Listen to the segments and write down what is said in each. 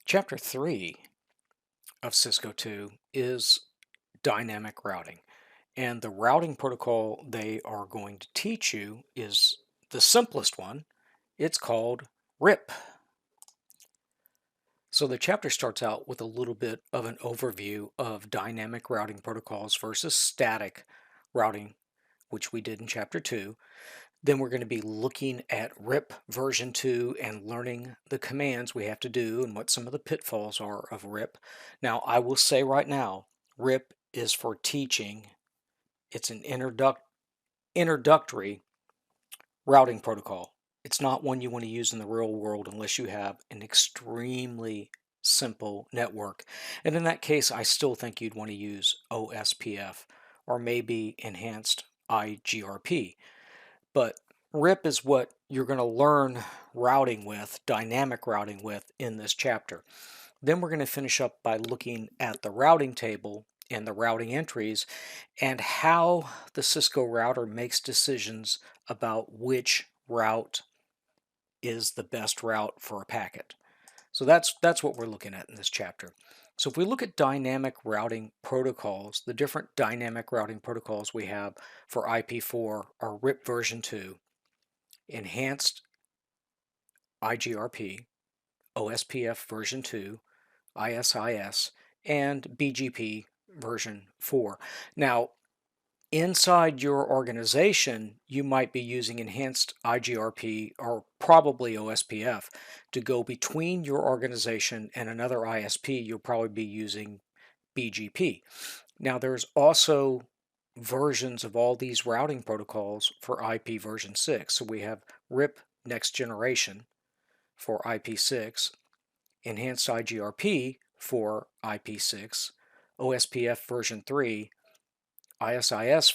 Chapter 3 of Cisco 2 is dynamic routing. And the routing protocol they are going to teach you is the simplest one. It's called RIP. So the chapter starts out with a little bit of an overview of dynamic routing protocols versus static routing, which we did in chapter 2. Then we're going to be looking at RIP version 2 and learning the commands we have to do and what some of the pitfalls are of RIP. Now, I will say right now, RIP is for teaching. It's an introductory routing protocol. It's not one you want to use in the real world unless you have an extremely simple network. And in that case, I still think you'd want to use OSPF or maybe enhanced IGRP. But RIP is what you're going to learn routing with, dynamic routing with, in this chapter. Then we're going to finish up by looking at the routing table and the routing entries and how the Cisco router makes decisions about which route is the best route for a packet. So that's what we're looking at in this chapter. So if we look at dynamic routing protocols, the different dynamic routing protocols we have for IP4 are RIP version 2, enhanced IGRP, OSPF version 2, ISIS, and BGP version 4. Now, inside your organization, you might be using enhanced IGRP or probably OSPF. To go between your organization and another ISP, you'll probably be using BGP. Now, there's also versions of all these routing protocols for IP version 6. So we have RIP next generation for IP6, enhanced IGRP for IP6, OSPF version 3, ISIS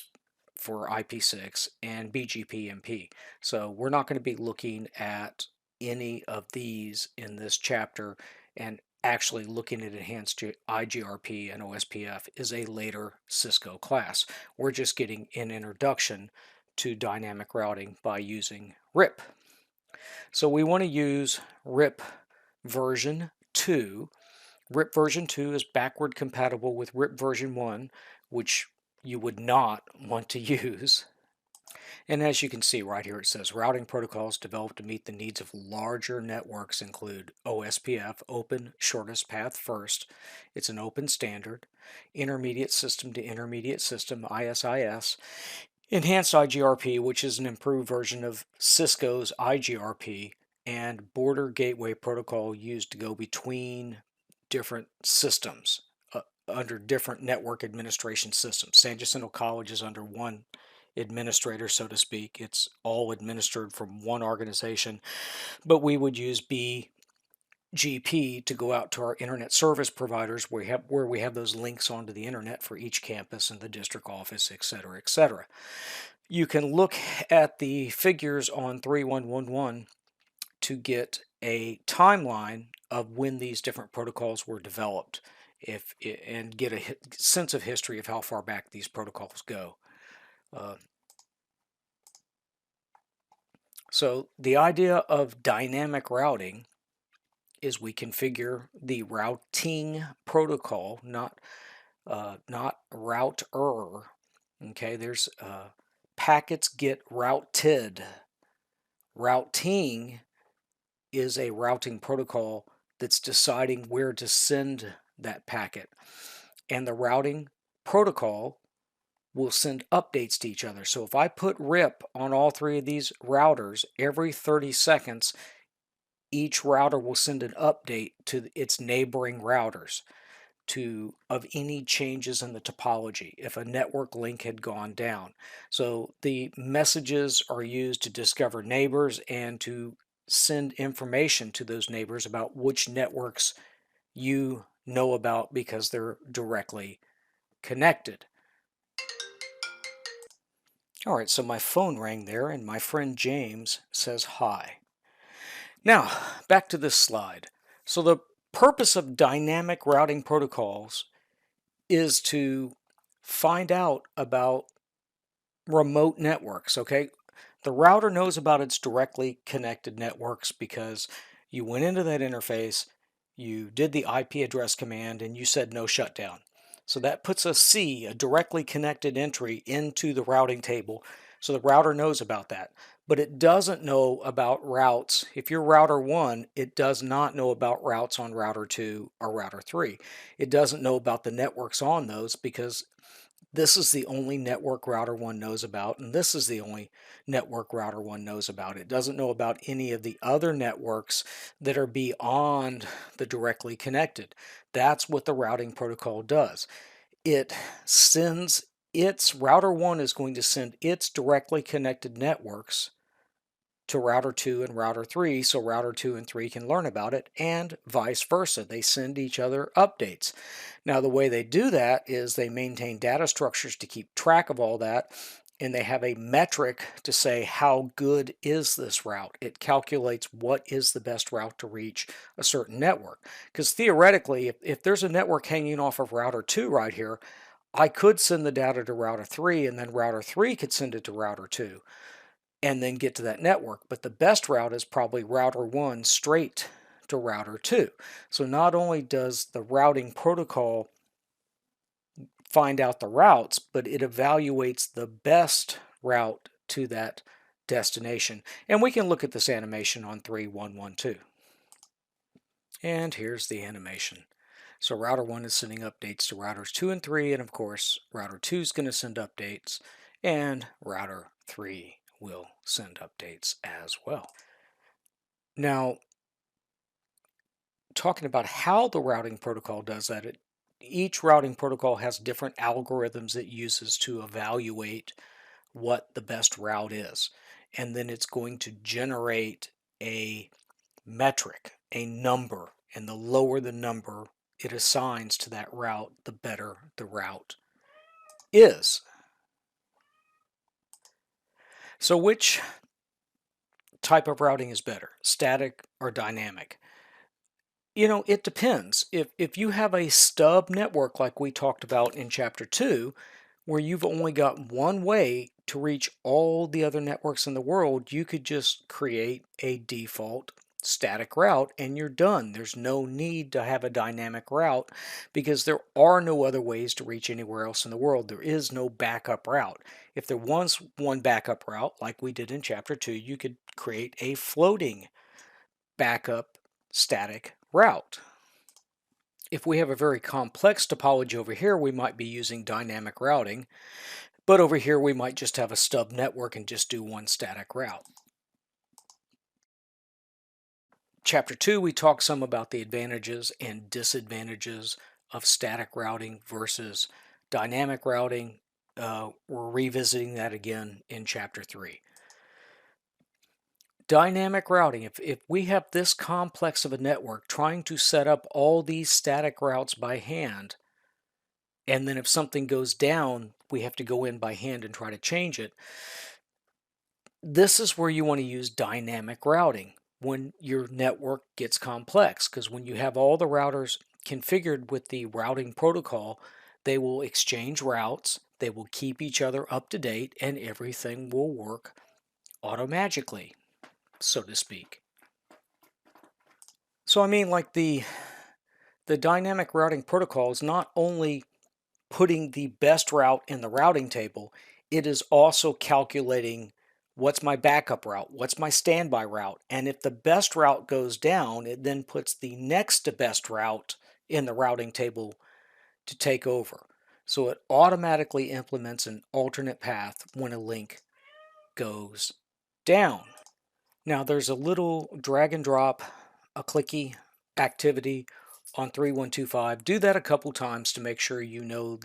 for IP6, and BGP-MP. So we're not going to be looking at any of these in this chapter, and actually looking at enhanced IGRP and OSPF is a later Cisco class. We're just getting an introduction to dynamic routing by using RIP. So we want to use RIP version 2. RIP version 2 is backward compatible with RIP version 1, which you would not want to use. And as you can see right here, it says routing protocols developed to meet the needs of larger networks include OSPF, Open Shortest Path First. It's an open standard. Intermediate System to Intermediate System, ISIS. Enhanced IGRP, which is an improved version of Cisco's IGRP, and Border Gateway Protocol used to go between different systems under different network administration systems. San Jacinto College is under one administrator, so to speak. It's all administered from one organization, but we would use BGP to go out to our internet service providers where we have those links onto the internet for each campus and the district office, etc., etc. You can look at the figures on 3111 to get a timeline of when these different protocols were developed and get a sense of history of how far back these protocols go. So the idea of dynamic routing is we configure the routing protocol, not router. Okay, there's packets get routed. Routing is a routing protocol that's deciding where to send that packet. And the routing protocol will send updates to each other. So if I put RIP on all three of these routers, every 30 seconds, each router will send an update to its neighboring routers of any changes in the topology if a network link had gone down. So the messages are used to discover neighbors and to send information to those neighbors about which networks you know about because they're directly connected. All right, so my phone rang there and my friend James says hi. Now, back to this slide. So the purpose of dynamic routing protocols is to find out about remote networks, okay? The router knows about its directly connected networks because you went into that interface, you did the IP address command, and you said no shutdown. So that puts a C, a directly connected entry, into the routing table. So the router knows about that. But it doesn't know about routes. If you're router 1, it does not know about routes on router 2 or router 3. It doesn't know about the networks on those because this is the only network router 1 knows about, and this is the only network router 1 knows about. It doesn't know about any of the other networks that are beyond the directly connected. That's what the routing protocol does. It sends its router 1 is going to send its directly connected networks to router 2 and router 3 so router 2 and 3 can learn about it, and vice versa. They send each other updates. Now, the way they do that is they maintain data structures to keep track of all that, and they have a metric to say how good is this route. It calculates what is the best route to reach a certain network. Because theoretically, if there's a network hanging off of router 2 right here, I could send the data to router 3, and then router 3 could send it to router 2 and then get to that network. But the best route is probably router 1 straight to router 2. So not only does the routing protocol find out the routes, but it evaluates the best route to that destination. And we can look at this animation on 3.1.1.2. And here's the animation. So router 1 is sending updates to routers 2 and 3, and of course router 2 is going to send updates, and router 3 will send updates as well. Now, talking about how the routing protocol does that, each routing protocol has different algorithms it uses to evaluate what the best route is. And then it's going to generate a metric, a number, and the lower the number it assigns to that route, the better the route is. So which type of routing is better, static or dynamic? It depends. If you have a stub network like we talked about in Chapter 2, where you've only got one way to reach all the other networks in the world, you could just create a default static route and you're done. There's no need to have a dynamic route because there are no other ways to reach anywhere else in the world. There is no backup route. If there was one backup route, like we did in Chapter 2, you could create a floating backup static route. If we have a very complex topology over here, we might be using dynamic routing, but over here we might just have a stub network and just do one static route. Chapter 2, we talk some about the advantages and disadvantages of static routing versus dynamic routing. We're revisiting that again in Chapter 3. Dynamic routing, if we have this complex of a network trying to set up all these static routes by hand, and then if something goes down, we have to go in by hand and try to change it. This is where you want to use dynamic routing when your network gets complex, because when you have all the routers configured with the routing protocol, they will exchange routes, they will keep each other up to date, and everything will work automagically, so to speak. So I mean, like the dynamic routing protocol is not only putting the best route in the routing table, it is also calculating what's my backup route, what's my standby route, and if the best route goes down, it then puts the next to best route in the routing table to take over. So it automatically implements an alternate path when a link goes down. Now there's a little drag and drop, a clicky activity on 3125. Do that a couple times to make sure you know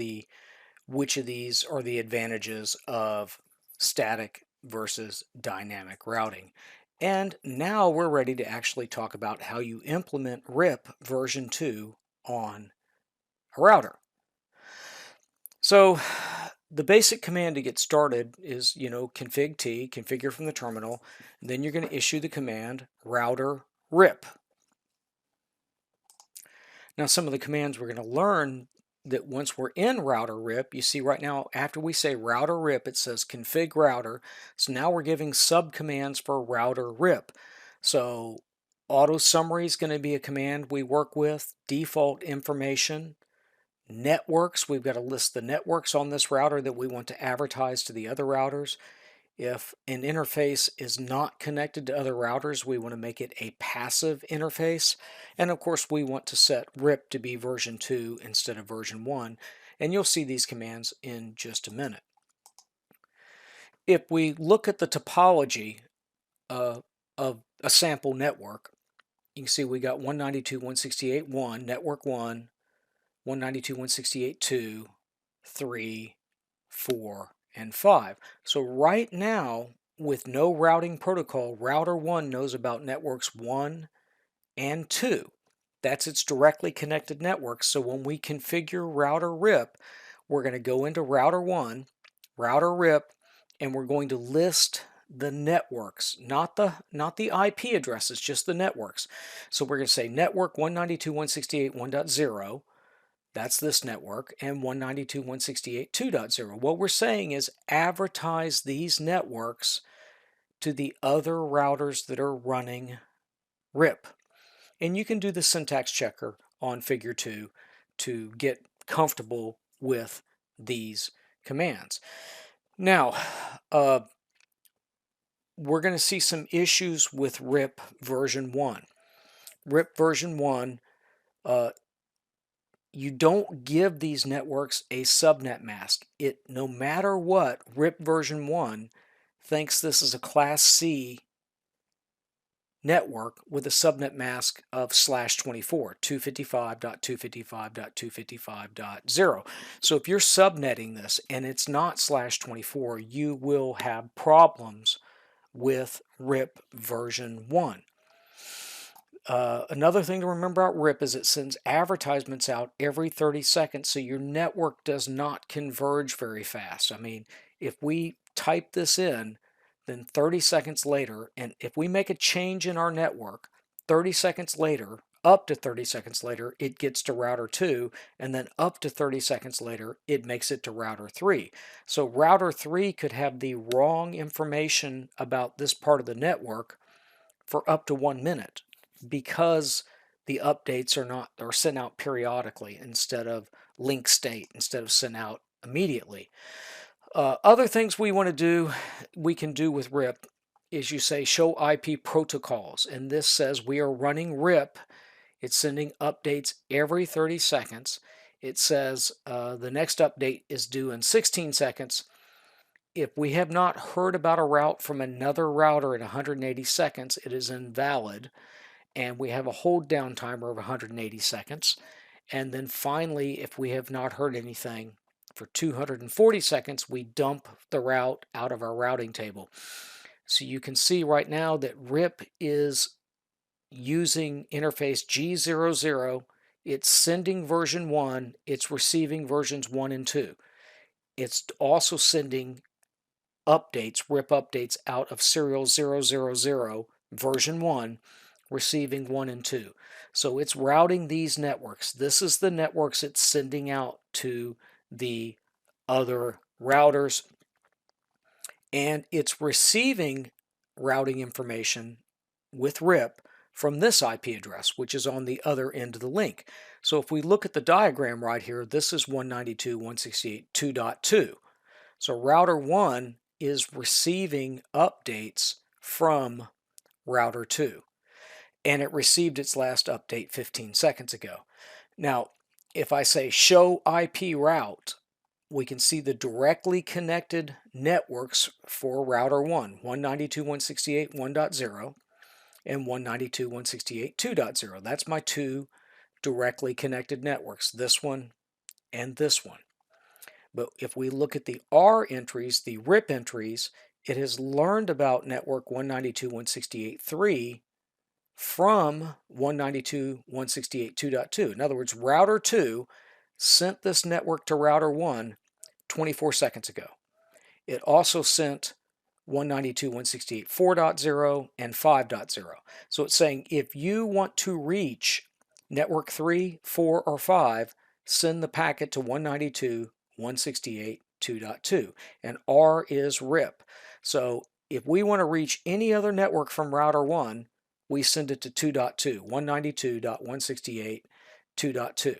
which of these are the advantages of static versus dynamic routing. And now we're ready to actually talk about how you implement RIP version 2 on a router. So the basic command to get started is, config T, configure from the terminal, and then you're going to issue the command router RIP. Now some of the commands we're going to learn that once we're in router RIP, you see right now after we say router RIP, it says config router. So now we're giving subcommands for router RIP. So Auto summary is going to be a command we work with. Default information. Networks, we've got to list the networks on this router that we want to advertise to the other routers. If an interface is not connected to other routers, we want to make it a passive interface. And of course, we want to set RIP to be version 2 instead of version 1. And you'll see these commands in just a minute. If we look at the topology of a sample network, you can see we got 192.168.1, network 1, 192.168.2, 3, 4, and 5. So right now, with no routing protocol, router 1 knows about networks 1 and 2. That's its directly connected network. So when we configure router RIP, we're going to go into router 1, router RIP, and we're going to list the networks, not the IP addresses, just the networks. So we're going to say network 192.168.1.0. That's this network, and 192.168.2.0. What we're saying is advertise these networks to the other routers that are running RIP. And you can do the syntax checker on figure 2 to get comfortable with these commands. Now, we're going to see some issues with RIP version 1. RIP version 1, you don't give these networks a subnet mask. No matter what, RIP version 1 thinks this is a Class C network with a subnet mask of /24, 255.255.255.0. So if you're subnetting this and it's not /24, you will have problems with RIP version 1. Another thing to remember about RIP is it sends advertisements out every 30 seconds, so your network does not converge very fast. I mean, if we type this in, then 30 seconds later, and if we make a change in our network, 30 seconds later, up to 30 seconds later, it gets to router 2, and then up to 30 seconds later, it makes it to router 3. So router 3 could have the wrong information about this part of the network for up to 1 minute because the updates are sent out periodically instead of link state, instead of sent out immediately. Other things we can do with RIP is you say show IP protocols, and this says we are running RIP. It's sending updates every 30 seconds. It says the next update is due in 16 seconds. If we have not heard about a route from another router in 180 seconds, it is invalid, and we have a hold down timer of 180 seconds. And then finally, if we have not heard anything for 240 seconds, we dump the route out of our routing table. So you can see right now that RIP is using interface G00. It's sending version 1. It's receiving versions 1 and 2. It's also sending updates, RIP updates out of serial 000 version 1, receiving 1 and 2. So it's routing these networks. This is the networks it's sending out to the other routers, and it's receiving routing information with RIP from this IP address, which is on the other end of the link. So if we look at the diagram right here, this is 192.168.2.2. So router 1 is receiving updates from router 2, and it received its last update 15 seconds ago. Now, if I say show IP route, we can see the directly connected networks for router 1, 192.168.1.0 and 192.168.2.0. That's my two directly connected networks, this one and this one. But if we look at the R entries, the RIP entries, it has learned about network 192.168.3 from 192.168.2.2. In other words, router 2 sent this network to router 1 24 seconds ago. It also sent 192.168.4.0 and 5.0. So it's saying if you want to reach network 3, 4, or 5, send the packet to 192.168.2.2. And R is RIP. So if we want to reach any other network from router 1, we send it to 2.2, 192.168.2.2,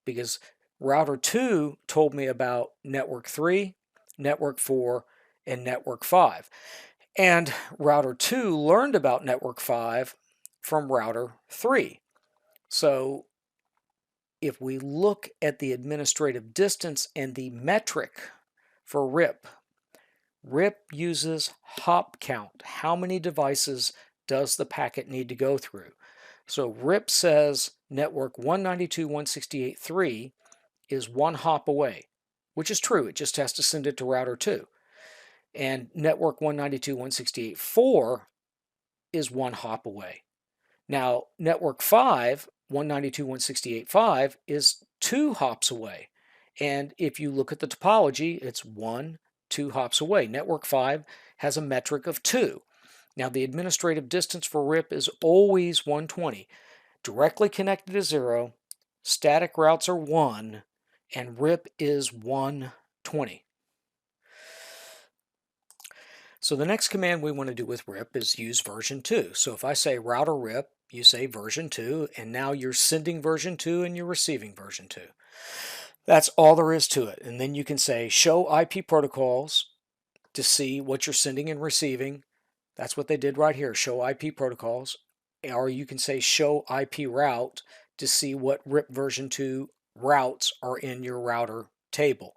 because router 2 told me about network 3, network 4, and network 5. And router 2 learned about network 5 from router 3. So if we look at the administrative distance and the metric for RIP, RIP uses hop count. How many devices does the packet need to go through? So RIP says network 192.168.3 is one hop away, which is true. It just has to send it to router 2. And network 192.168.4 is one hop away. Now, network 5, 192.168.5, is 2 hops away. And if you look at the topology, it's 2 hops away. Network 5 has a metric of 2. Now, the administrative distance for RIP is always 120. Directly connected to 0, static routes are 1, and RIP is 120. So the next command we want to do with RIP is use version 2. So if I say router RIP, you say version 2, and now you're sending version 2 and you're receiving version 2. That's all there is to it. And then you can say show IP protocols to see what you're sending and receiving. That's what they did right here, show IP protocols. Or you can say show IP route to see what RIP version 2 routes are in your router table.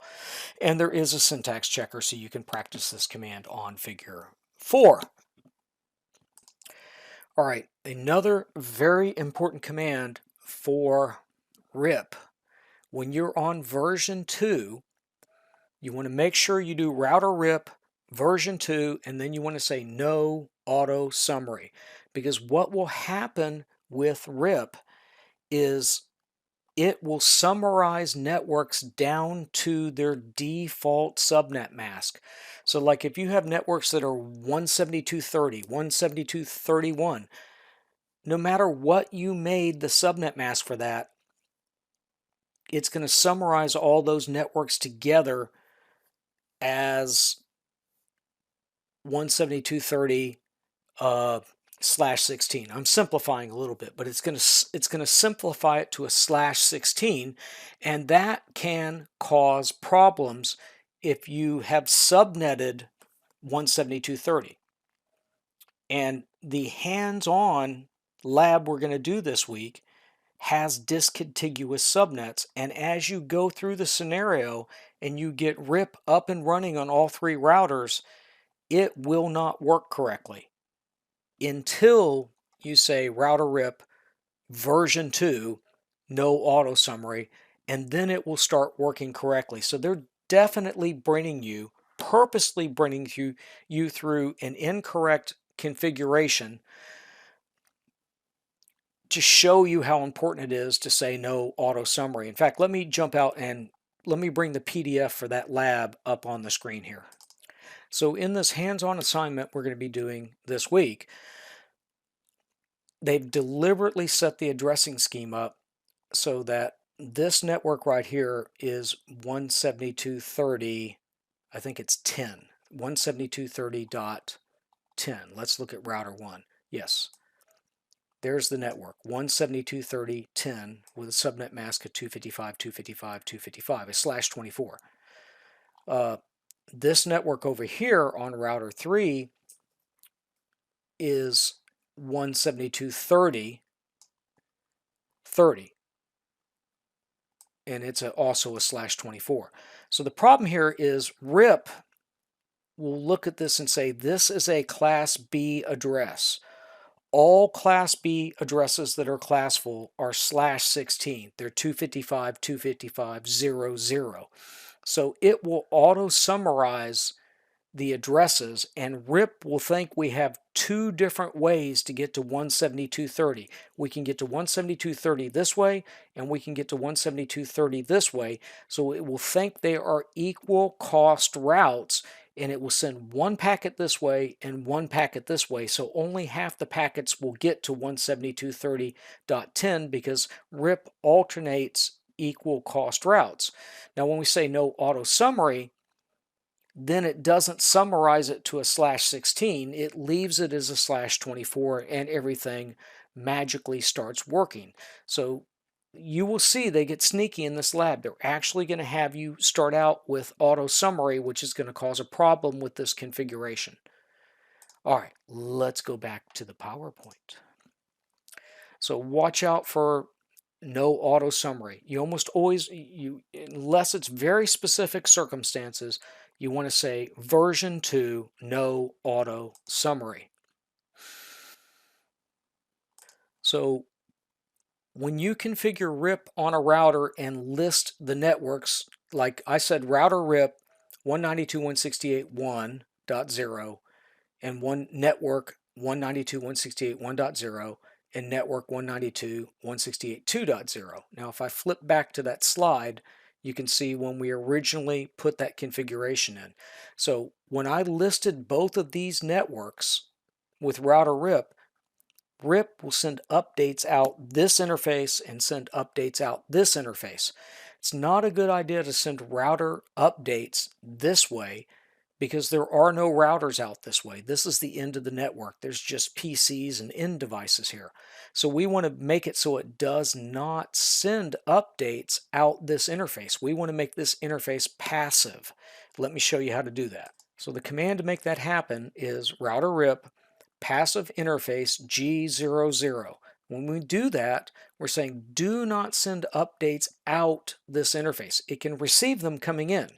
And there is a syntax checker, so you can practice this command on figure 4. All right, another very important command for RIP. When you're on version 2, you want to make sure you do router RIP version 2, and then you want to say no auto summary. Because what will happen with RIP is it will summarize networks down to their default subnet mask. So like if you have networks that are 172.30, 172.31, no matter what you made the subnet mask for that, it's going to summarize all those networks together as 172.30 /16. I'm simplifying a little bit, but it's going to simplify it to a /16, and that can cause problems if you have subnetted 172.30. And the hands-on lab we're going to do this week has discontiguous subnets, and as you go through the scenario and you get RIP up and running on all 3 routers, it will not work correctly until you say router RIP version 2, no auto summary, and then it will start working correctly. So they're definitely purposely bringing you through an incorrect configuration to show you how important it is to say no auto summary. In fact, let me jump out and let me bring the PDF for that lab up on the screen here. So in this hands-on assignment we're going to be doing this week, they've deliberately set the addressing scheme up so that this network right here is 172.30, I think it's 10, 172.30.10. Let's look at router 1. Yes, there's the network, 172.30.10 with a subnet mask of 255.255.255, a /24. This network over here on router 3 is 172.30.30, and it's also a /24. So the problem here is RIP will look at this and say this is a class B address. All class B addresses that are classful are /16. They're 255.255.00. So it will auto summarize the addresses, and RIP will think we have 2 different ways to get to 172.30. We can get to 172.30 this way, and we can get to 172.30 this way. So it will think they are equal cost routes, and it will send 1 packet this way and 1 packet this way. So only half the packets will get to 172.30.10 because RIP alternates equal cost routes. Now when we say no auto summary, then it doesn't summarize it to a /16. It leaves it as a /24, and everything magically starts working. So you will see they get sneaky in this lab. They're actually going to have you start out with auto summary, which is going to cause a problem with this configuration. All right, let's go back to the PowerPoint. So watch out for no auto summary. You almost always, unless it's very specific circumstances, you want to say version 2, no auto summary. So when you configure RIP on a router and list the networks, like I said, router RIP 192.168.1.0 and one network 192.168.1.0 and network 192.168.2.0. Now, if I flip back to that slide, you can see when we originally put that configuration in. So when I listed both of these networks with router RIP, RIP will send updates out this interface and send updates out this interface. It's not a good idea to send router updates this way because there are no routers out this way. This is the end of the network. There's just PCs and end devices here. So we want to make it so it does not send updates out this interface. We want to make this interface passive. Let me show you how to do that. So the command to make that happen is router RIP passive interface G00. When we do that, we're saying do not send updates out this interface. It can receive them coming in,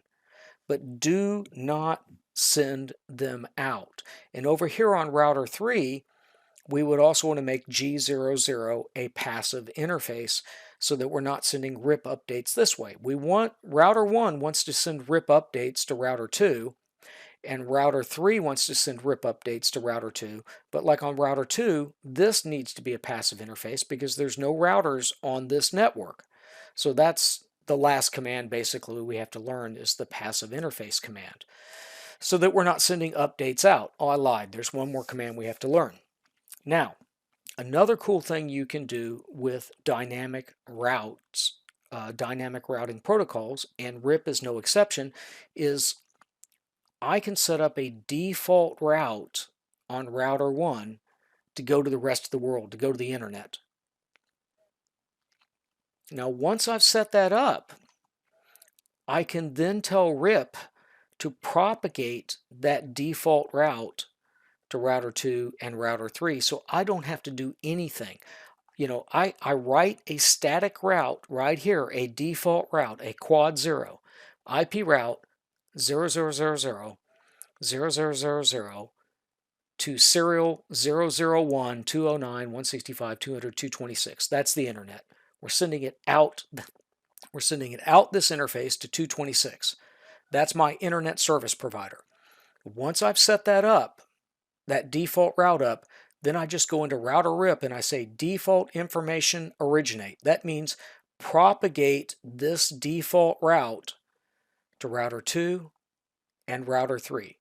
but do not send them out. And over here on router 3, we would also want to make G00 a passive interface so that we're not sending RIP updates this way. We want router 1 wants to send RIP updates to router 2, and router 3 wants to send RIP updates to router 2, but like on router 2, this needs to be a passive interface because there's no routers on this network. So that's the last command basically we have to learn is the passive interface command so that we're not sending updates out. Oh, I lied. There's one more command we have to learn. Now, another cool thing you can do with dynamic routes, dynamic routing protocols, and RIP is no exception, is I can set up a default route on router 1 to go to the rest of the world, to go to the internet. Now, once I've set that up, I can then tell RIP to propagate that default route to router 2 and router 3, so I don't have to do anything. You know, I write a static route right here, a default route, a quad 0, IP route 0000 0000 to serial 001 209 165 200 226. That's the internet. We're sending it out. We're sending it out this interface to 226. That's my internet service provider. Once I've set that up, that default route up, then I just go into router RIP and I say default information originate. That means propagate this default route to router 2 and router 3.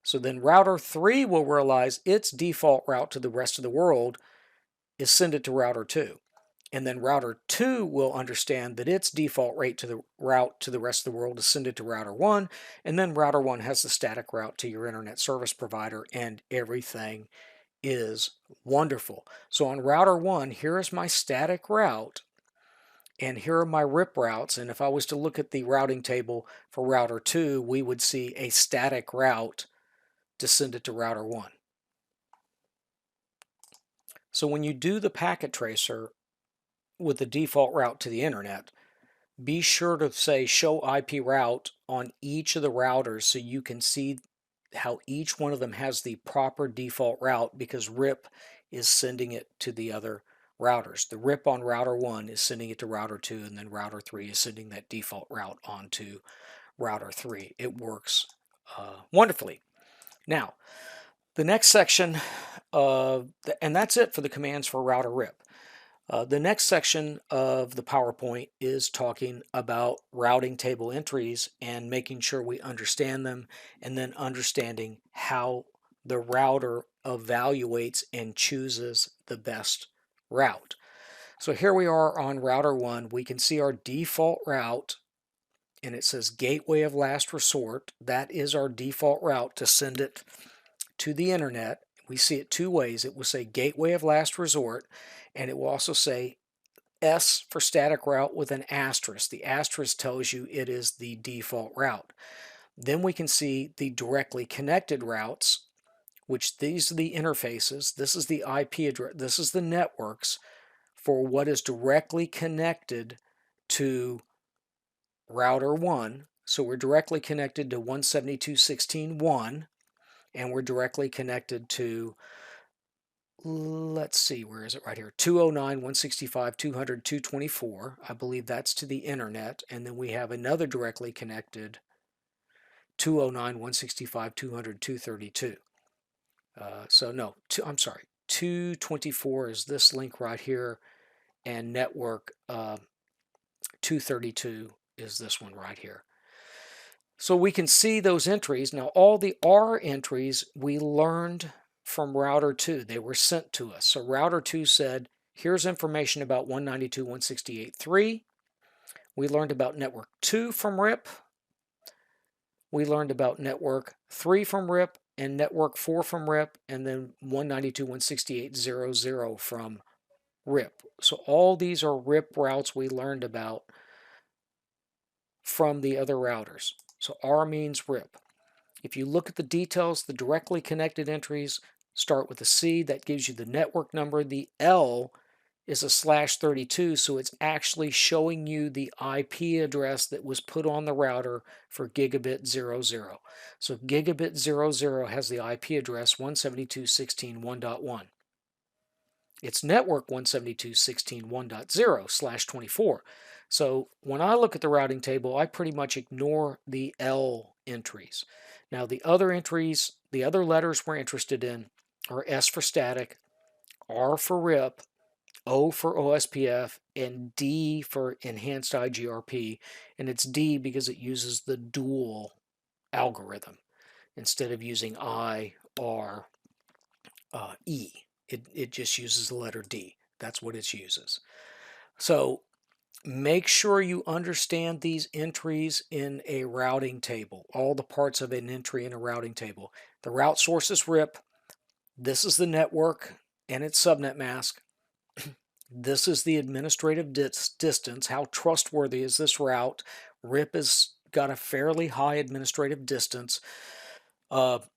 So then router 3 will realize its default route to the rest of the world is send it to router 2. And then router 2 will understand that its default rate to the route to the rest of the world is send it to router 1. And then router 1 has the static route to your internet service provider, and everything is wonderful. So on router 1, here is my static route, and here are my RIP routes. And if I was to look at the routing table for router 2, we would see a static route to send it to router 1. So when you do the packet tracer with the default route to the internet, be sure to say show IP route on each of the routers so you can see how each one of them has the proper default route, because RIP is sending it to the other routers. The RIP on router 1 is sending it to router 2, and then router 3 is sending that default route onto router 3. It works wonderfully. Now, the next section, and that's it for the commands for router RIP. The next section of the PowerPoint is talking about routing table entries and making sure we understand them, and then understanding how the router evaluates and chooses the best route. So here we are on router 1. We can see our default route and it says gateway of last resort. That is our default route to send it to the internet. We see it two ways. It will say gateway of last resort, and it will also say S for static route with an asterisk. The asterisk tells you it is the default route. Then we can see the directly connected routes, which these are the interfaces. This is the IP address. This is the networks for what is directly connected to router 1. So we're directly connected to 172.16.1, and we're directly connected to, let's see, where is it? Right here, 209.165.200.224. I believe that's to the internet. And then we have another directly connected 209.165.200.232. So no, I'm sorry, 224 is this link right here, and network 232 is this one right here. So we can see those entries. Now all the R entries we learned from router 2. They were sent to us. So router 2 said, here's information about 192.168.3. We learned about network 2 from RIP. We learned about network 3 from RIP and network 4 from RIP, and then 192.168.0.0 from RIP. So all these are RIP routes we learned about from the other routers. So R means RIP. If you look at the details, the directly connected entries start with a C. That gives you the network number. The L is a /32, so it's actually showing you the IP address that was put on the router for gigabit 00. So gigabit 00 has the IP address 172.16.1.1. It's network 172.16.1.0/24. So when I look at the routing table, I pretty much ignore the L entries. Now the other entries, the other letters we're interested in are S for static, R for RIP, O for OSPF, and D for enhanced IGRP. And it's D because it uses the dual algorithm instead of using I, R, E. It just uses the letter D. That's what it uses. So make sure you understand these entries in a routing table, all the parts of an entry in a routing table. The route source is RIP. This is the network and its subnet mask. This is the administrative distance. How trustworthy is this route? RIP has got a fairly high administrative distance. OSPF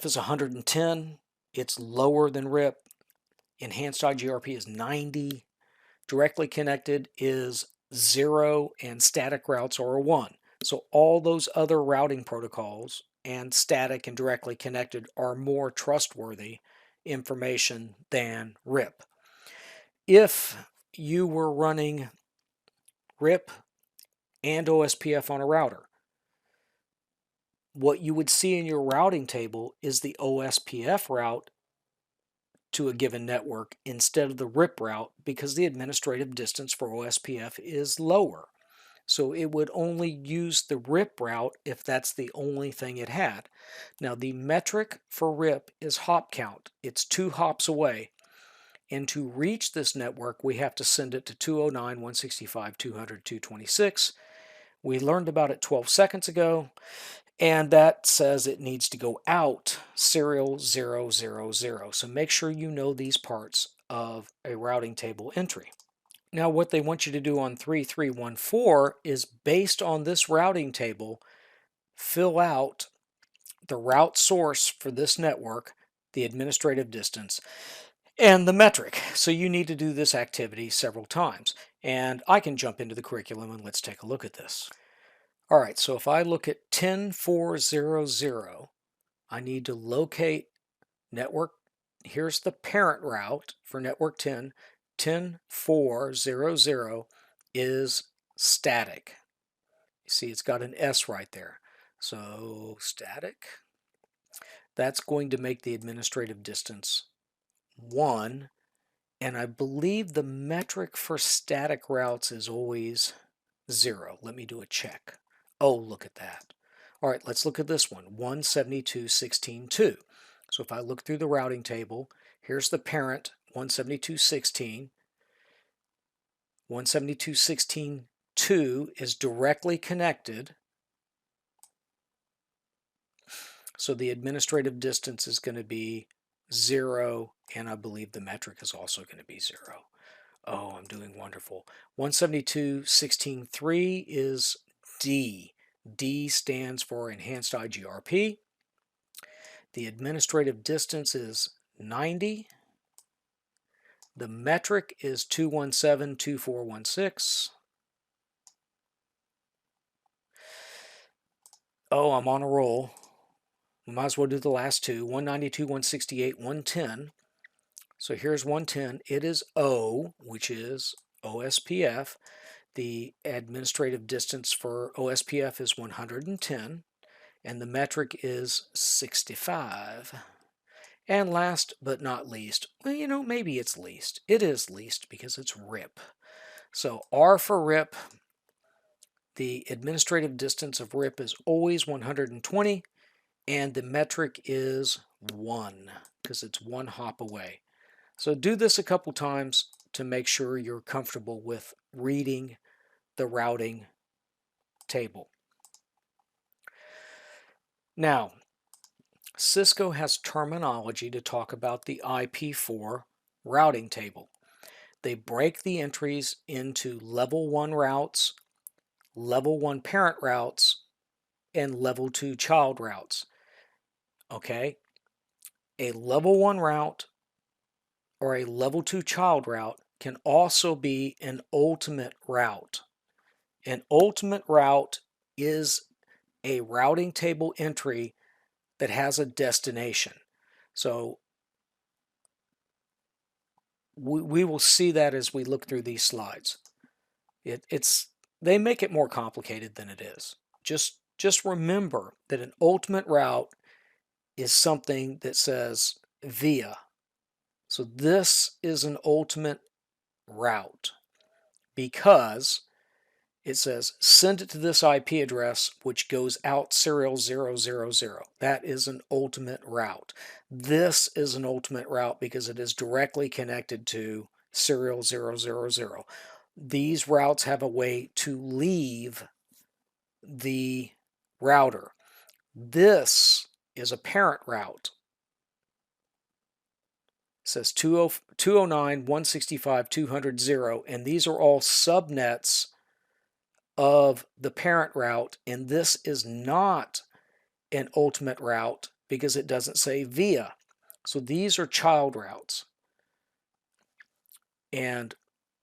is 110. It's lower than RIP. Enhanced IGRP is 90. Directly connected is 0, and static routes are a 1. So all those other routing protocols and static and directly connected are more trustworthy information than RIP. If you were running RIP and OSPF on a router, what you would see in your routing table is the OSPF route to a given network instead of the RIP route, because the administrative distance for OSPF is lower. So it would only use the RIP route if that's the only thing it had. Now the metric for RIP is hop count. It's 2 hops away. And to reach this network, we have to send it to 209.165.200.226. We learned about it 12 seconds ago, and that says it needs to go out serial 000. So make sure you know these parts of a routing table entry. Now what they want you to do on 3314 is, based on this routing table, fill out the route source for this network, the administrative distance, and the metric. So you need to do this activity several times. And I can jump into the curriculum and let's take a look at this. All right, so if I look at 10400, I need to locate network. Here's the parent route for network 10. 10400 is static. You see it's got an S right there. So static, that's going to make the administrative distance 1. And I believe the metric for static routes is always 0. Let me do a check. Oh, look at that. All right, let's look at this one, 172.16.2. So if I look through the routing table, here's the parent, 172.16. 172.16.2 2 is directly connected. So the administrative distance is going to be 0, and I believe the metric is also going to be 0. Oh, I'm doing wonderful. 172.16.3 is D. D stands for Enhanced IGRP. The administrative distance is 90. The metric is 217.2416. Oh, I'm on a roll. We might as well do the last two. 192, 168, 110. So here's 110. It is O, which is OSPF. The administrative distance for OSPF is 110, and the metric is 65. And last but not least, well, you know, maybe it's least. It is least because it's RIP. So R for RIP, the administrative distance of RIP is always 120, and the metric is 1 because it's 1 hop away. So do this a couple times to make sure you're comfortable with reading the routing table. Now, Cisco has terminology to talk about the IP4 routing table. They break the entries into level 1 routes, level 1 parent routes, and level 2 child routes. Okay? A level 1 route or a level 2 child route can also be an ultimate route. An ultimate route is a routing table entry that has a destination. So we will see that as we look through these slides. They make it more complicated than it is. Just remember that an ultimate route is something that says via. So this is an ultimate route because it says send it to this IP address which goes out serial 000. That is an ultimate route. This is an ultimate route because it is directly connected to serial 000. These routes have a way to leave the router. This is a parent route. It says 209.165.200.0, and these are all subnets of the parent route, and this is not an ultimate route because it doesn't say via. So these are child routes. And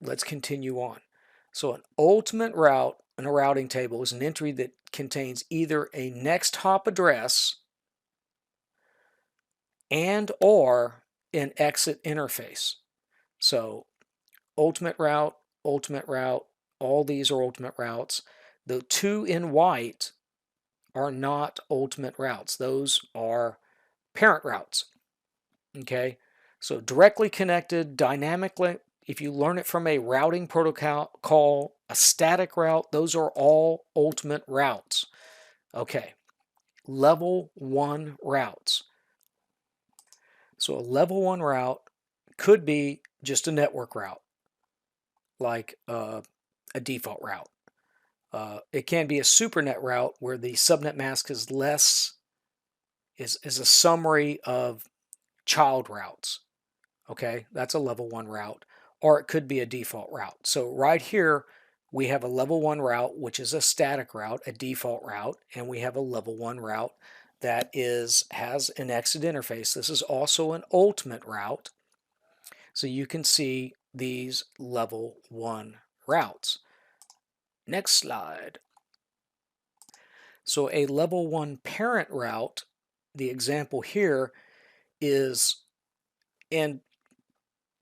let's continue on. So an ultimate route in a routing table is an entry that contains either a next hop address and or an exit interface. So ultimate route, all these are ultimate routes. The two in white are not ultimate routes. Those are parent routes. Okay, so directly connected, dynamically, if you learn it from a routing protocol, a static route, those are all ultimate routes. Okay, level 1 routes. So a level 1 route could be just a network route, like a default route. It can be a supernet route where the subnet mask is a summary of child routes. Okay, that's a level 1 route. Or it could be a default route. So right here, we have a level 1 route, which is a static route, a default route, and we have a level 1 route that has an exit interface. This is also an ultimate route. So you can see these level 1 routes. Next slide. So a level 1 parent route, the example here is, and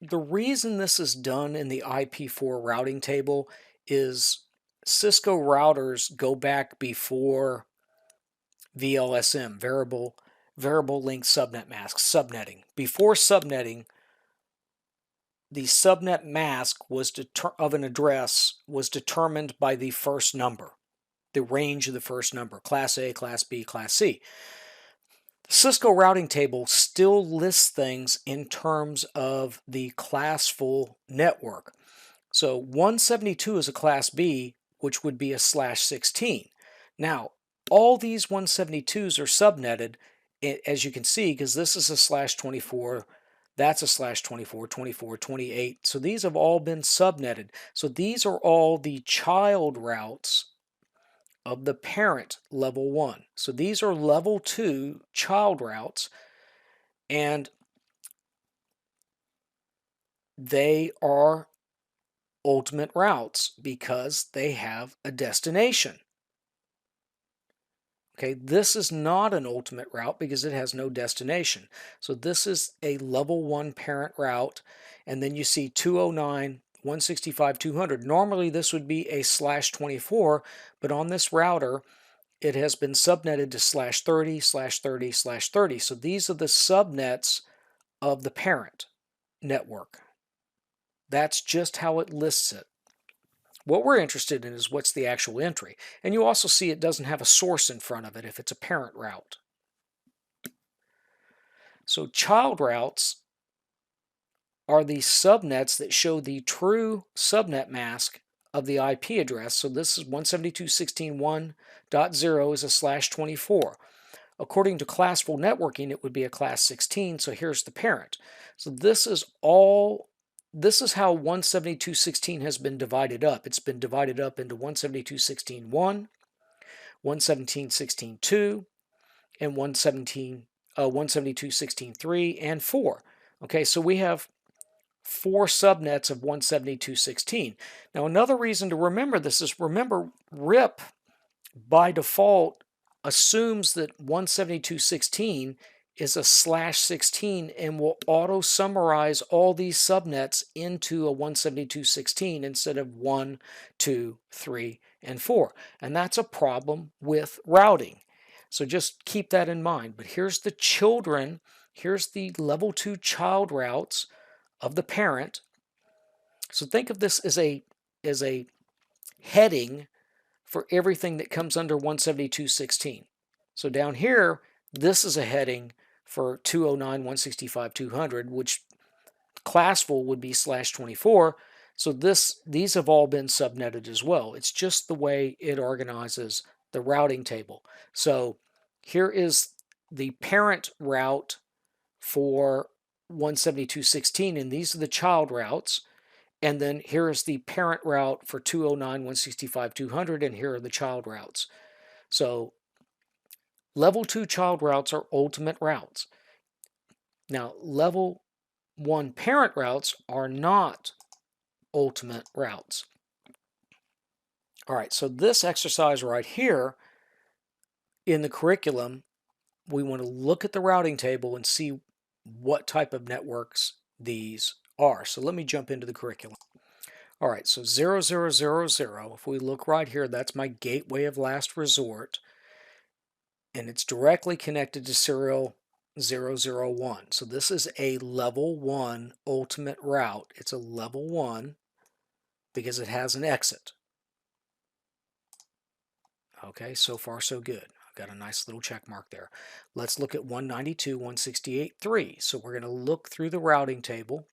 the reason this is done in the IP4 routing table is Cisco routers go back before VLSM, variable length subnet masks, subnetting. Before subnetting, the subnet mask of an address was determined by the first number, the range of the first number, Class A, Class B, Class C. The Cisco routing table still lists things in terms of the classful network. So 172 is a Class B, which would be a /16. Now, all these 172s are subnetted, as you can see, because this is a /24, that's a /24, 24, 28. So these have all been subnetted. So these are all the child routes of the parent level 1. So these are level 2 child routes, and they are ultimate routes because they have a destination. Okay, this is not an ultimate route because it has no destination. So this is a level 1 parent route, and then you see 209, 165, 200. Normally this would be a /24, but on this router it has been subnetted to /30, /30, /30. So these are the subnets of the parent network. That's just how it lists it. What we're interested in is what's the actual entry. And you also see it doesn't have a source in front of it if it's a parent route. So child routes are the subnets that show the true subnet mask of the IP address. So this is 172.16.1.0 is a /24. According to classful networking, it would be a class 16. So here's the parent. So this is how 172.16 has been divided up. It's been divided up into 172.16.1, 117.16.2, and 172.16.3 and 4. Okay, so we have 4 subnets of 172.16. Now another reason to remember this is, remember, RIP by default assumes that 172.16 is a /16 and will auto-summarize all these subnets into a 172.16 instead of 1, 2, 3, and 4. And that's a problem with routing. So just keep that in mind. But here's the children, here's the level 2 child routes of the parent. So think of this as a heading for everything that comes under 172.16. So down here, this is a heading for 209, 165, 200, which classful would be /24. So these have all been subnetted as well. It's just the way it organizes the routing table. So here is the parent route for 172.16, and these are the child routes. And then here is the parent route for 209, 165, 200, and here are the child routes. So level 2 child routes are ultimate routes. Now, level 1 parent routes are not ultimate routes. All right, so this exercise right here in the curriculum, we want to look at the routing table and see what type of networks these are. So let me jump into the curriculum. All right, so 0000, if we look right here, that's my gateway of last resort, and it's directly connected to serial 001. So this is a level 1 ultimate route. It's a level 1 because it has an exit. Okay, so far so good. I've got a nice little check mark there. Let's look at 192.168.3. So we're going to look through the routing table,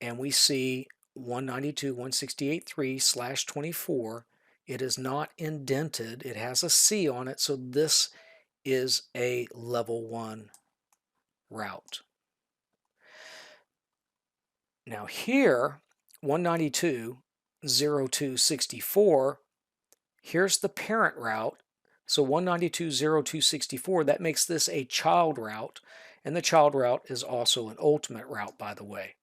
and we see 192.168.3 /24. It is not indented. It has a C on it, so this is a level 1 route. Now here, 192.02.64, here's the parent route. So 192.02.64, that makes this a child route, and the child route is also an ultimate route, by the way.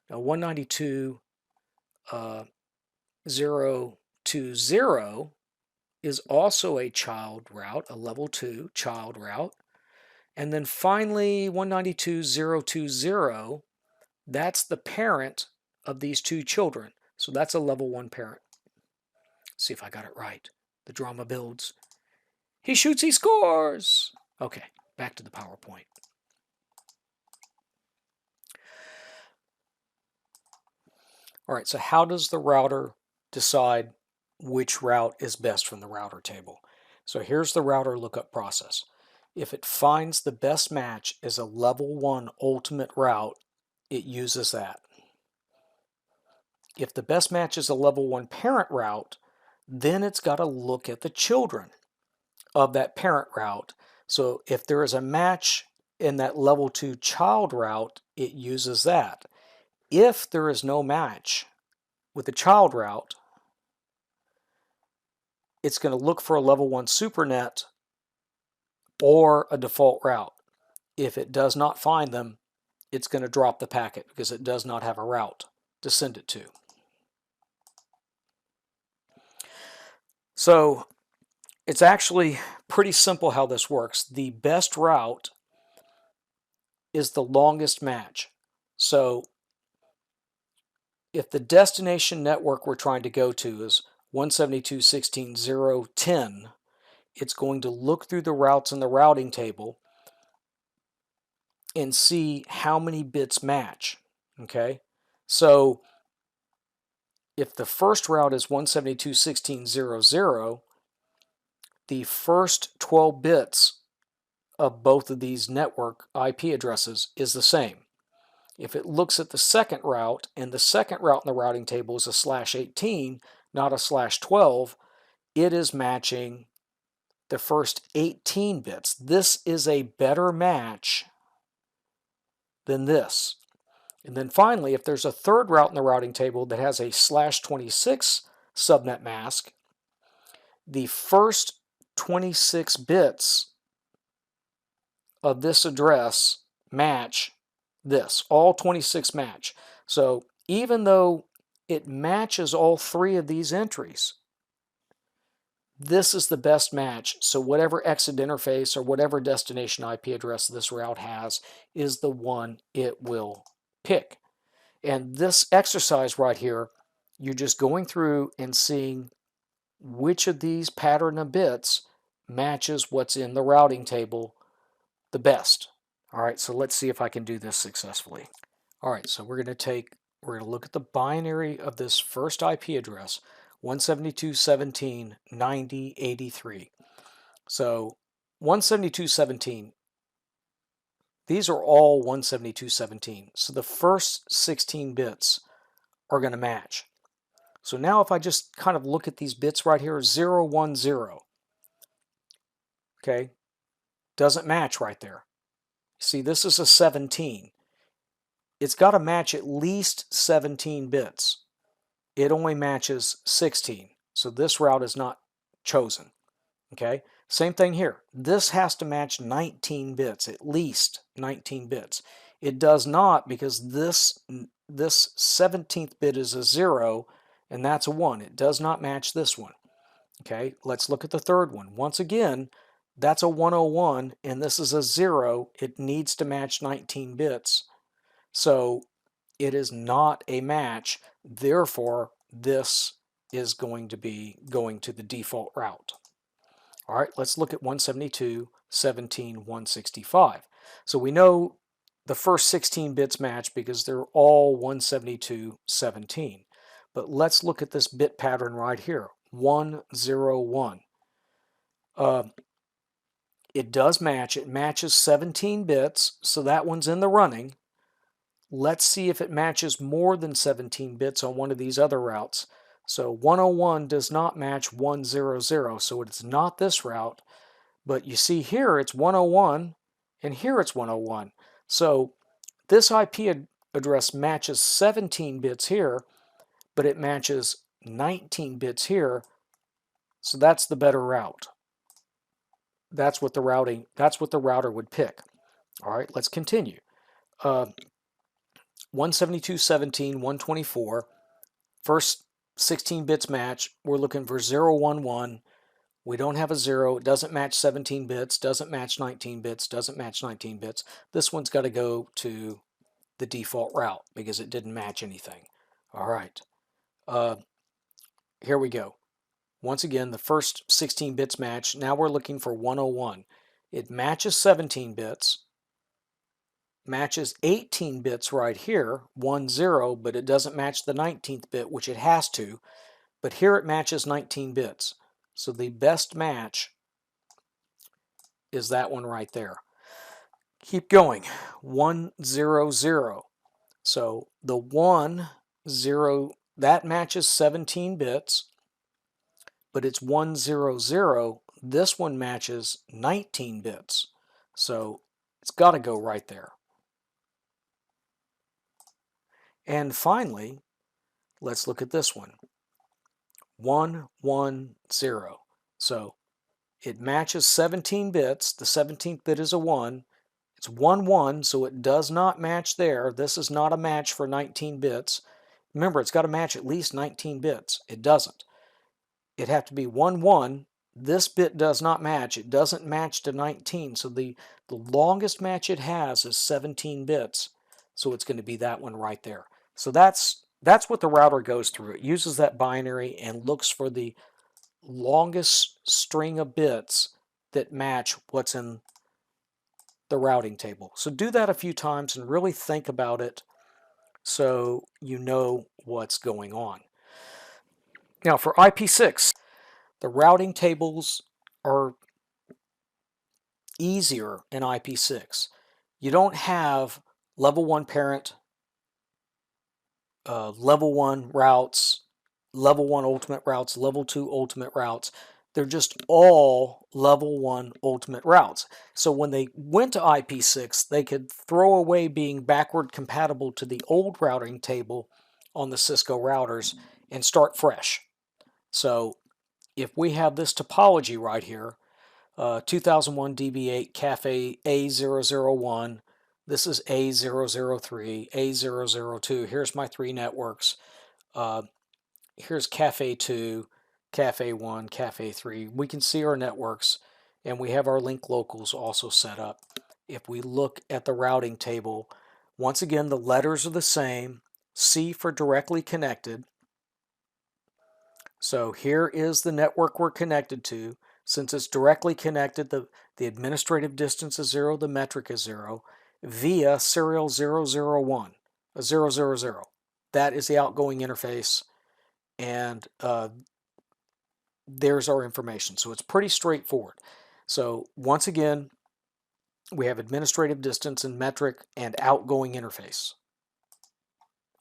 Now 192.020 is also a child route, a level 2 child route. And then finally 192.020, that's the parent of these 2 children. So that's a level 1 parent. See if I got it right. The drama builds. He shoots, he scores! Okay, back to the PowerPoint. All right, so how does the router decide which route is best from the router table? So here's the router lookup process. If it finds the best match is a level 1 ultimate route, it uses that. if the best match is a level 1 parent route, then it's got to look at the children of that parent route. So if there is a match in that level 2 child route, it uses that. If there is no match with the child route, it's going to look for a level 1 supernet or a default route. If it does not find them, it's going to drop the packet because it does not have a route to send it to. So it's actually pretty simple how this works. The best route is the longest match. So if the destination network we're trying to go to is 172.16.0.10, it's going to look through the routes in the routing table and see how many bits match. Okay, so if the first route is 172.16.0.0, the first 12 bits of both of these network IP addresses is the same. If it looks at the second route, and the second route in the routing table is a /18, not a /12, it is matching the first 18 bits. This is a better match than this. And then finally, if there's a third route in the routing table that has a /26 subnet mask, the first 26 bits of this address match this. All 26 match. So even though it matches all 3 of these entries, this is the best match. So whatever exit interface or whatever destination IP address this route has is the one it will pick. And this exercise right here, you're just going through and seeing which of these pattern of bits matches what's in the routing table the best. All right, so let's see if I can do this successfully. All right, so we're going to look at the binary of this first IP address, 172.17.90.83. So 172.17, these are all 172.17. So the first 16 bits are going to match. So now if I just kind of look at these bits right here, 0, 1, 0, okay, doesn't match right there. See, this is a 17. It's got to match at least 17 bits. It only matches 16. So this route is not chosen. Okay, same thing here. This has to match 19 bits, at least 19 bits. It does not, because this 17th bit is a 0 and that's a 1. It does not match this one. Okay, let's look at the third one. Once again, that's a 101 and this is a 0. It needs to match 19 bits. So it is not a match. Therefore, this is going to be going to the default route. All right, let's look at 172.17.165. So we know the first 16 bits match because they're all 172.17. But let's look at this bit pattern right here, 101. It does match. It matches 17 bits, so that one's in the running. Let's see if it matches more than 17 bits on one of these other routes. So 101 does not match 100, so it's not this route. But you see here it's 101, and here it's 101. So this IP address matches 17 bits here, but it matches 19 bits here. So that's the better route. That's what the router would pick. All right, let's continue. 172.17.124. First 16 bits match. We're looking for 011. We don't have a 0. It doesn't match 17 bits, doesn't match 19 bits, doesn't match 19 bits. This one's got to go to the default route because it didn't match anything. All right. Here we go. Once again, the first 16 bits match. Now we're looking for 101. It matches 17 bits, matches 18 bits right here, 10, but it doesn't match the 19th bit, which it has to. But here it matches 19 bits. So the best match is that one right there. Keep going. 100. So the 100 that matches 17 bits, but it's 100. This one matches 19 bits. So it's got to go right there. And finally, let's look at this one. 110. So it matches 17 bits. The 17th bit is a 1. It's 1, 1, so it does not match there. This is not a match for 19 bits. Remember, it's got to match at least 19 bits. It doesn't. It'd have to be 1, 1. This bit does not match. It doesn't match to 19. So the longest match it has is 17 bits. So it's going to be that one right there. So that's what the router goes through. It uses that binary and looks for the longest string of bits that match what's in the routing table. So do that a few times and really think about it so you know what's going on. Now for IP6, the routing tables are easier in IP6. You don't have level 1 parent, level 1 routes, level 1 ultimate routes, level 2 ultimate routes. They're just all level 1 ultimate routes. So when they went to IP6, they could throw away being backward compatible to the old routing table on the Cisco routers and start fresh. So if we have this topology right here, 2001 DB8 Cafe A001, this is A003, A002. Here's my 3 networks. Here's Cafe 2, Cafe 1, Cafe 3. We can see our networks, and we have our link locals also set up. If we look at the routing table, once again, the letters are the same. C for directly connected. So here is the network we're connected to. Since it's directly connected, the administrative distance is 0, the metric is 0, via serial 001, 000. That is the outgoing interface, and there's our information. So it's pretty straightforward. So once again, we have administrative distance and metric and outgoing interface,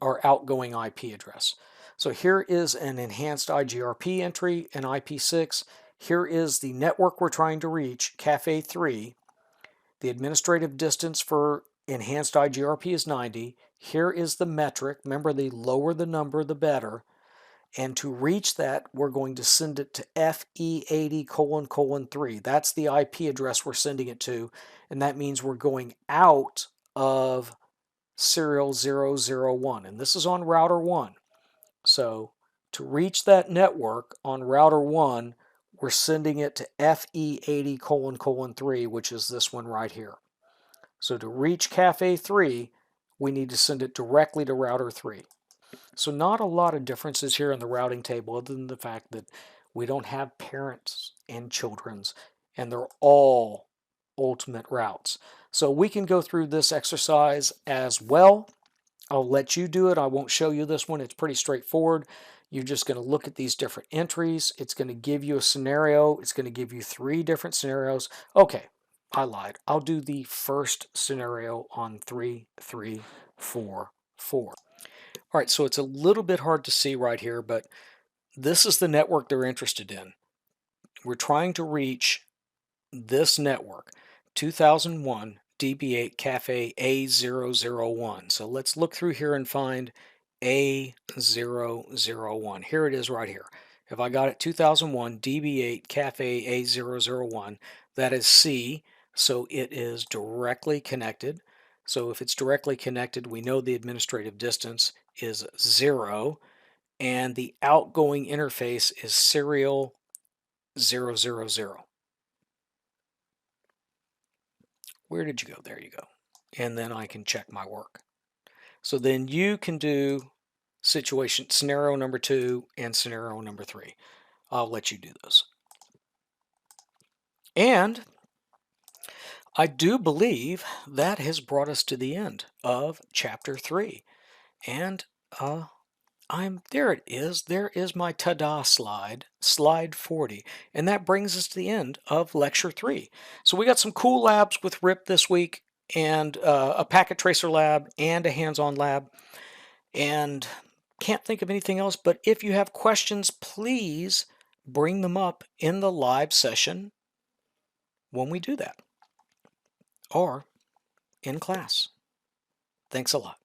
or outgoing IP address. So here is an enhanced IGRP entry in IP6. Here is the network we're trying to reach, Cafe 3. The administrative distance for enhanced IGRP is 90. Here is the metric. Remember, the lower the number, the better. And to reach that, we're going to send it to FE80::3. That's the IP address we're sending it to. And that means we're going out of serial 001. And this is on router 1. So to reach that network on router 1, we're sending it to FE80::3, which is this one right here. So to reach Cafe 3, we need to send it directly to router 3. So not a lot of differences here in the routing table other than the fact that we don't have parents and children's, and they're all ultimate routes. So we can go through this exercise as well. I'll let you do it. I won't show you this one. It's pretty straightforward. You're just going to look at these different entries. It's going to give you a scenario. It's going to give you 3 different scenarios. Okay, I lied. I'll do the first scenario on 3, 3, 4, 4. All right, so it's a little bit hard to see right here, but this is the network they're interested in. We're trying to reach this network, 2001 DB8 Cafe A001. So let's look through here and find A001. Here it is right here. If I got it 2001 DB8 Cafe A001, that is C, so it is directly connected. So if it's directly connected, we know the administrative distance is 0, and the outgoing interface is serial 000. Where did you go? There you go. And then I can check my work. So then you can do scenario number 2 and scenario number 3. I'll let you do those. And I do believe that has brought us to the end of chapter 3. And there it is. There is my ta-da slide, slide 40. And that brings us to the end of lecture 3. So we got some cool labs with RIP this week, and a packet tracer lab and a hands-on lab. And can't think of anything else, but if you have questions, please bring them up in the live session when we do that, or in class. Thanks a lot.